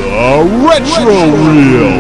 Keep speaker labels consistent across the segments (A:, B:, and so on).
A: The Retro Reel.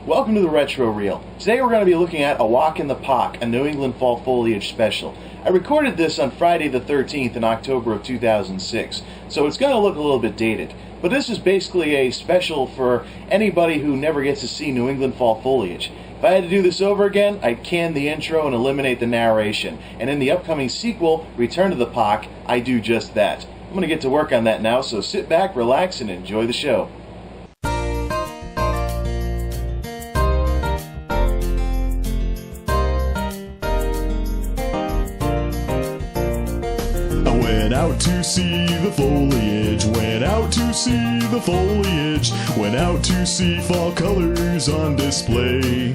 B: Welcome to the Retro Reel. Today we're going to be looking at A Wahk in the Pahk, a New England fall foliage special. I recorded this on Friday the 13th in October of 2006, so it's going to look a little bit dated. But this is basically a special for anybody who never gets to see New England fall foliage. If I had to do this over again, I'd can the intro and eliminate the narration. And in the upcoming sequel, Return to the Pahk, I do just that. I'm going to get to work on that now, so sit back, relax, and enjoy the show.
A: Went out to see the foliage, went out to see the foliage, went out to see fall colors on display.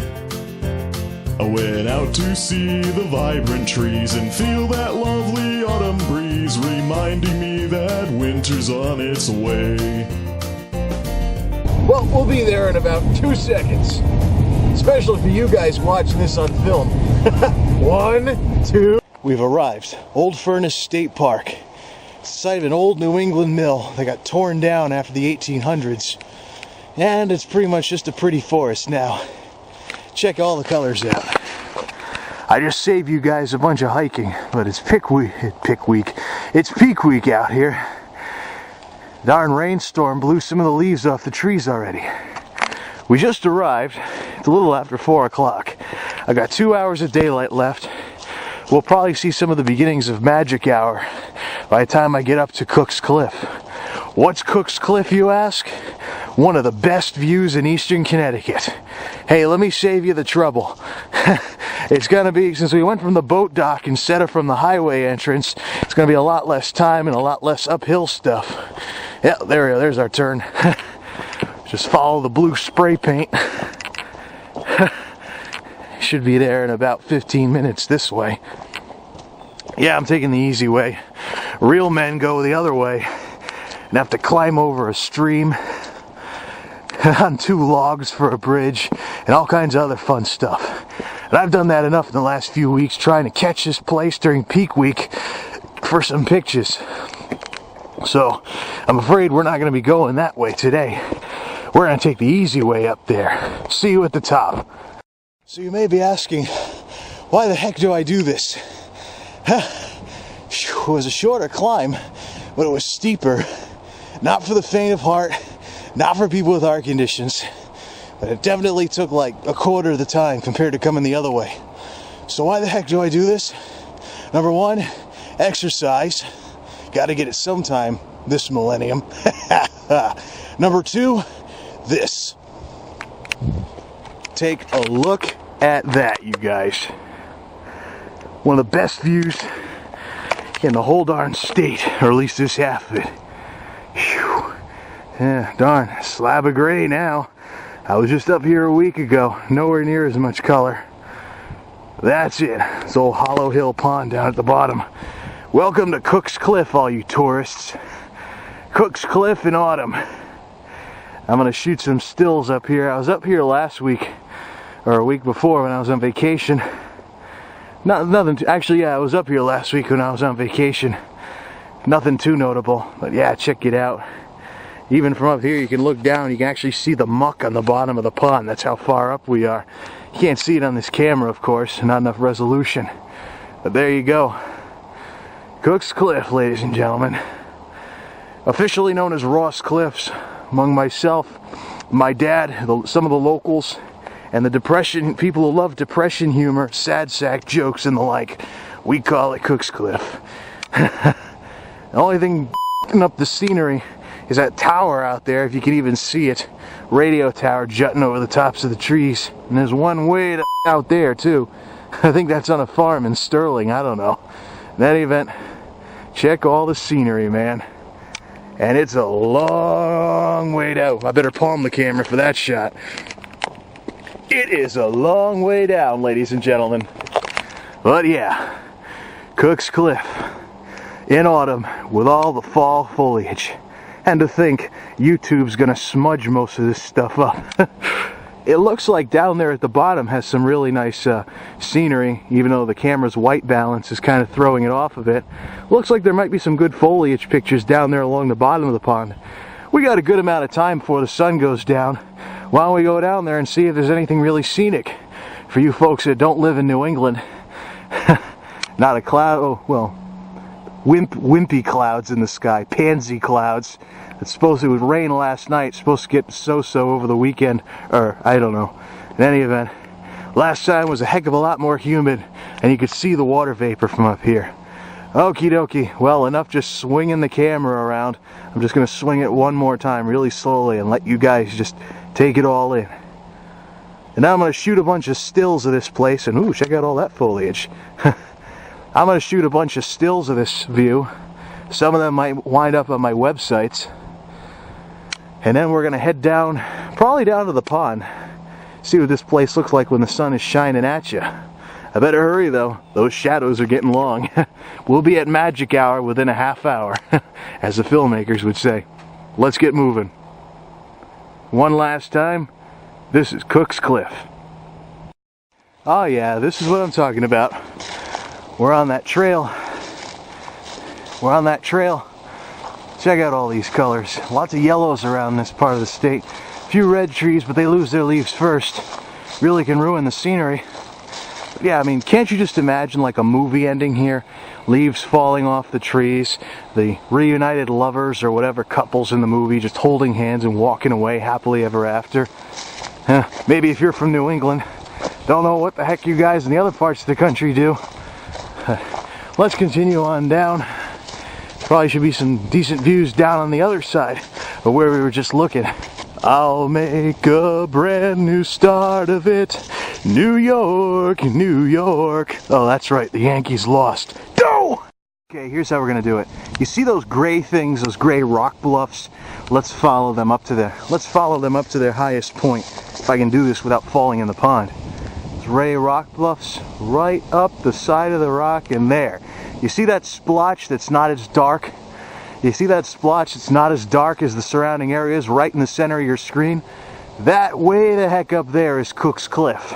A: I went out to see the vibrant trees and feel that lovely autumn breeze, reminding me that winter's on its way.
C: Well, we'll be there in about 2 seconds. Especially for you guys watching this on film. 1, 2... We've arrived. Old Furnace State Park. It's the site of an old New England mill that got torn down after the 1800s. And it's pretty much just a pretty forest now. Check all the colors out. I just saved you guys a bunch of hiking, but it's peak week out here. Darn rainstorm blew some of the leaves off the trees already. We just arrived. It's a little after 4 o'clock. I got 2 hours of daylight left. We'll probably see some of the beginnings of magic hour by the time I get up to Cook's Cliff. What's Cook's Cliff, you ask? One of the best views in eastern Connecticut. Hey, let me save you the trouble. It's gonna be, since we went from the boat dock instead of from the highway entrance, it's gonna be a lot less time and a lot less uphill stuff. Yeah, there's our turn. Just follow the blue spray paint. Should be there in about 15 minutes this way. Yeah, I'm taking the easy way. Real men go the other way and have to climb over a stream on 2 logs for a bridge and all kinds of other fun stuff. And I've done that enough in the last few weeks trying to catch this place during peak week for some pictures. So I'm afraid we're not going to be going that way today. We're going to take the easy way up there. See you at the top. So you may be asking, why the heck do I do this? It was a shorter climb, but it was steeper. Not for the faint of heart, not for people with heart conditions, but it definitely took like a quarter of the time compared to coming the other way. So why the heck do I do this? Number 1, exercise. Gotta get it sometime this millennium. Number 2, this. Take a look at that, you guys. One of the best views in the whole darn state, or at least this half of it. Whew. Yeah, darn, slab of gray now. I was just up here a week ago, nowhere near as much color. That's it. It's old Hollow Hill Pond down at the bottom. Welcome to Cook's Cliff, all you tourists. Cook's Cliff in autumn. I'm gonna shoot some stills up here. I was up here last week, or a week before when I was on vacation. Actually, I was up here last week when I was on vacation. Nothing too notable, but yeah, check it out. Even from up here, you can look down, you can actually see the muck on the bottom of the pond. That's how far up we are. You can't see it on this camera, of course, not enough resolution. But there you go. Cook's Cliff, ladies and gentlemen. Officially known as Ross Cliffs. Among myself, my dad, some of the locals, and the depression, people who love depression humor, sad sack jokes and the like, we call it Cook's Cliff. The only thing up the scenery is that tower out there, if you can even see it. Radio tower jutting over the tops of the trees. And there's one way out there too. I think that's on a farm in Sterling, I don't know. In any event, check all the scenery, man. And it's a long way down. I better palm the camera for that shot. It is a long way down, ladies and gentlemen. But yeah, Cook's Cliff in autumn with all the fall foliage. And to think YouTube's gonna smudge most of this stuff up. it looks like down there at the bottom has some really nice scenery, even though the camera's white balance is kind of throwing it off a bit. Looks like there might be some good foliage pictures down there along the bottom of the pond. We got a good amount of time before the sun goes down. Why don't we go down there and see if there's anything really scenic for you folks that don't live in New England. Not a cloud, oh, well, wimpy clouds in the sky, pansy clouds. It's supposed to rain last night, supposed to get so-so over the weekend, or I don't know. In any event, last time was a heck of a lot more humid, and you could see the water vapor from up here. Okie dokie, well, enough just swinging the camera around. I'm just going to swing it one more time really slowly and let you guys just take it all in. And now I'm going to shoot a bunch of stills of this place, and ooh, check out all that foliage. I'm going to shoot a bunch of stills of this view. Some of them might wind up on my websites. And then we're going to head down, probably down to the pond, see what this place looks like when the sun is shining at you. I better hurry though, those shadows are getting long. We'll be at magic hour within a half hour, as the filmmakers would say. Let's get moving. One last time, this is Cook's Cliff. Oh yeah, this is what I'm talking about. We're on that trail. We're on that trail. Check out all these colors. Lots of yellows around this part of the state. A few red trees, but they lose their leaves first. Really can ruin the scenery. But yeah, I mean, can't you just imagine like a movie ending here? Leaves falling off the trees, the reunited lovers or whatever couples in the movie just holding hands and walking away happily ever after. Maybe if you're from New England, don't know what the heck you guys in the other parts of the country do. Let's continue on down. Probably should be some decent views down on the other side of where we were just looking. I'll make a brand new start of it. New York, New York. Oh, that's right, the Yankees lost. No! Okay, here's how we're gonna do it. You see those gray things, those gray rock bluffs? Let's follow them up to their highest point. If I can do this without falling in the pond. Gray rock bluffs right up the side of the rock, and there. You see that splotch that's not as dark? You see that splotch that's not as dark as the surrounding areas right in the center of your screen? That way the heck up there is Cook's Cliff.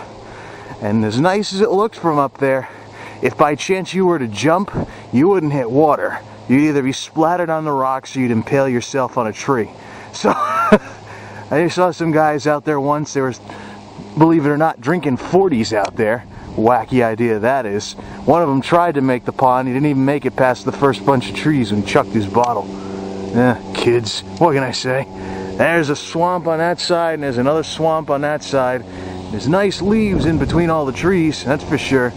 C: And as nice as it looked from up there, if by chance you were to jump, you wouldn't hit water. You'd either be splattered on the rocks or you'd impale yourself on a tree. So, I saw some guys out there once, they were, believe it or not, drinking 40s out there. Wacky idea that is. One of them tried to make the pond. He didn't even make it past the first bunch of trees and chucked his bottle. Kids, what can I say? There's a swamp on that side and there's another swamp on that side. There's nice leaves in between all the trees, that's for sure.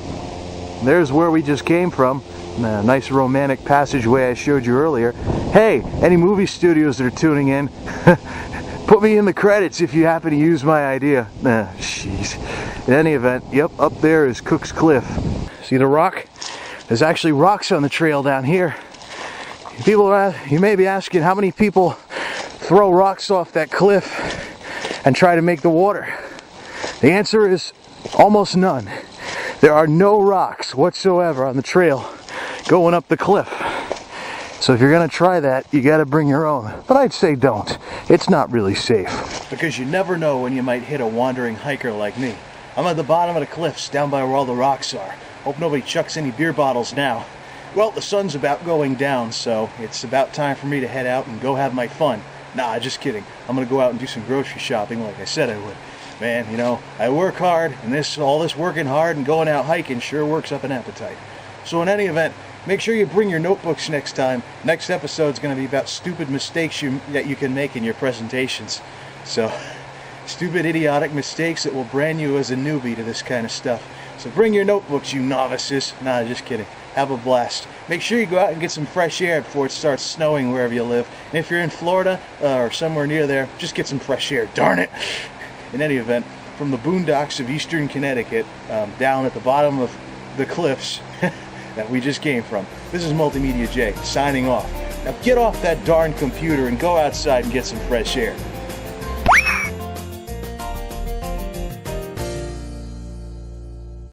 C: There's where we just came from. Nice romantic passageway I showed you earlier. Hey, any movie studios that are tuning in, put me in the credits if you happen to use my idea. Jeez. In any event, yep, up there is Cook's Cliff. See the rock? There's actually rocks on the trail down here. You may be asking how many people throw rocks off that cliff and try to make the water. The answer is almost none. There are no rocks whatsoever on the trail going up the cliff. So if you're going to try that, you got to bring your own. But I'd say don't. It's not really safe. Because you never know when you might hit a wandering hiker like me. I'm at the bottom of the cliffs, down by where all the rocks are. Hope nobody chucks any beer bottles now. Well, the sun's about going down, so it's about time for me to head out and go have my fun. Nah, just kidding. I'm going to go out and do some grocery shopping like I said I would. Man, you know, I work hard, and all this working hard and going out hiking sure works up an appetite. So in any event, make sure you bring your notebooks next time. Next episode's going to be about stupid mistakes that you can make in your presentations. So, stupid, idiotic mistakes that will brand you as a newbie to this kind of stuff. So bring your notebooks, you novices. Nah, just kidding. Have a blast. Make sure you go out and get some fresh air before it starts snowing wherever you live. And if you're in Florida or somewhere near there, just get some fresh air. Darn it! In any event, from the boondocks of eastern Connecticut, down at the bottom of the cliffs that we just came from, this is MultimediaJay signing off. Now get off that darn computer and go outside and get some fresh air.